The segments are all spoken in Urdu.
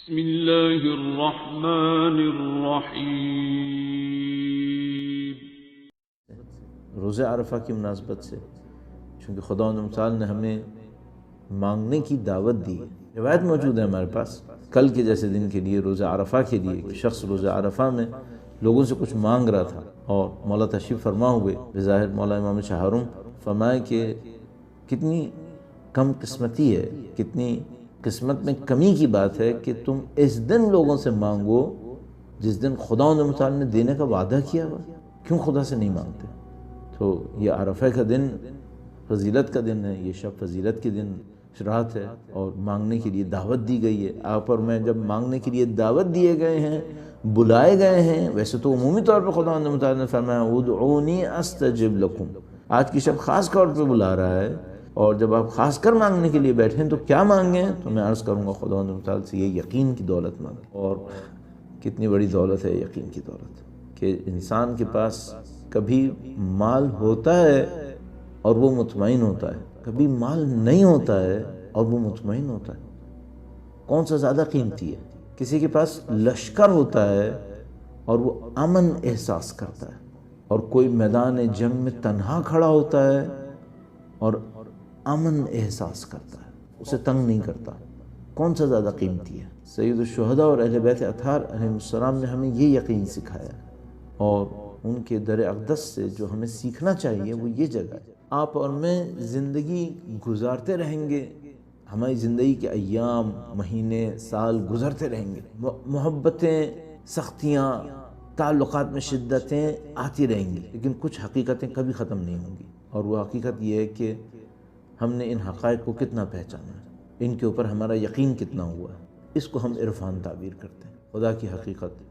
بسم اللہ الرحمن الرحیم۔ روزہ عرفہ کی مناسبت سے چونکہ خدا متعال نے ہمیں مانگنے کی دعوت دی، روایت موجود ہے ہمارے پاس کل کے جیسے دن کے لیے روزہ عرفہ کے لیے کہ شخص روزہ عرفہ میں لوگوں سے کچھ مانگ رہا تھا اور مولا تشریف فرما ہوئے بظاہر مولا امام شاہ حرم فرمائے کہ کتنی کم قسمتی ہے، کتنی قسمت میں کمی کی بات ہے کہ تم اس دن لوگوں سے مانگو جس دن خدا متعال نے دینے کا وعدہ کیا ہوا، کیوں خدا سے نہیں مانگتے؟ تو یہ عرفہ کا دن فضیلت کا دن ہے، یہ شب فضیلت کے دن رات ہے اور مانگنے کے لیے دعوت دی گئی ہے۔ آپ اور میں جب مانگنے کے لیے دعوت دیے گئے ہیں، بلائے گئے ہیں، ویسے تو عمومی طور پر خدا متعال نے فرمایا ادعونی استجب لکم، آج کی شب خاص طور پہ بلا رہا ہے، اور جب آپ خاص کر مانگنے کے لیے بیٹھیں تو کیا مانگیں؟ تو میں عرض کروں گا خدا متعال سے یہ یقین کی دولت مانگیں۔ اور کتنی بڑی دولت ہے یقین کی دولت، کہ انسان کے پاس کبھی مال ہوتا ہے اور وہ مطمئن ہوتا ہے، کبھی مال نہیں ہوتا ہے اور وہ مطمئن ہوتا ہے۔ کون سا زیادہ قیمتی ہے؟ کسی کے پاس لشکر ہوتا ہے اور وہ امن احساس کرتا ہے، اور کوئی میدان جنگ میں تنہا کھڑا ہوتا ہے اور امن احساس کرتا ہے، اسے تنگ نہیں کرتا۔ کون سا زیادہ قیمتی ہے؟ سید الشہداء اور اہل بیت اطہار علیہ السلام نے ہمیں یہ یقین سکھایا، اور ان کے در اقدس سے جو ہمیں سیکھنا چاہیے وہ یہ جگہ ہے۔ آپ اور میں زندگی گزارتے رہیں گے، ہماری زندگی کے ایام، مہینے، سال گزرتے رہیں گے، محبتیں، سختیاں، تعلقات میں شدتیں آتی رہیں گی، لیکن کچھ حقیقتیں کبھی ختم نہیں ہوں گی، اور وہ حقیقت یہ ہے کہ ہم نے ان حقائق کو کتنا پہچانا ہے، ان کے اوپر ہمارا یقین کتنا ہوا ہے، اس کو ہم عرفان تعبیر کرتے ہیں۔ خدا کی حقیقت،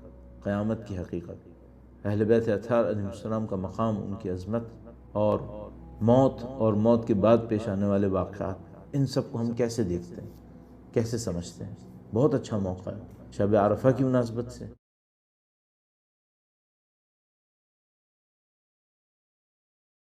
قیامت کی حقیقت، اہل بیت اطہار علیہ السلام کا مقام، ان کی عظمت، اور موت اور موت کے بعد پیش آنے والے واقعات، ان سب کو ہم کیسے دیکھتے ہیں، کیسے سمجھتے ہیں؟ بہت اچھا موقع ہے شب عرفہ کی مناسبت سے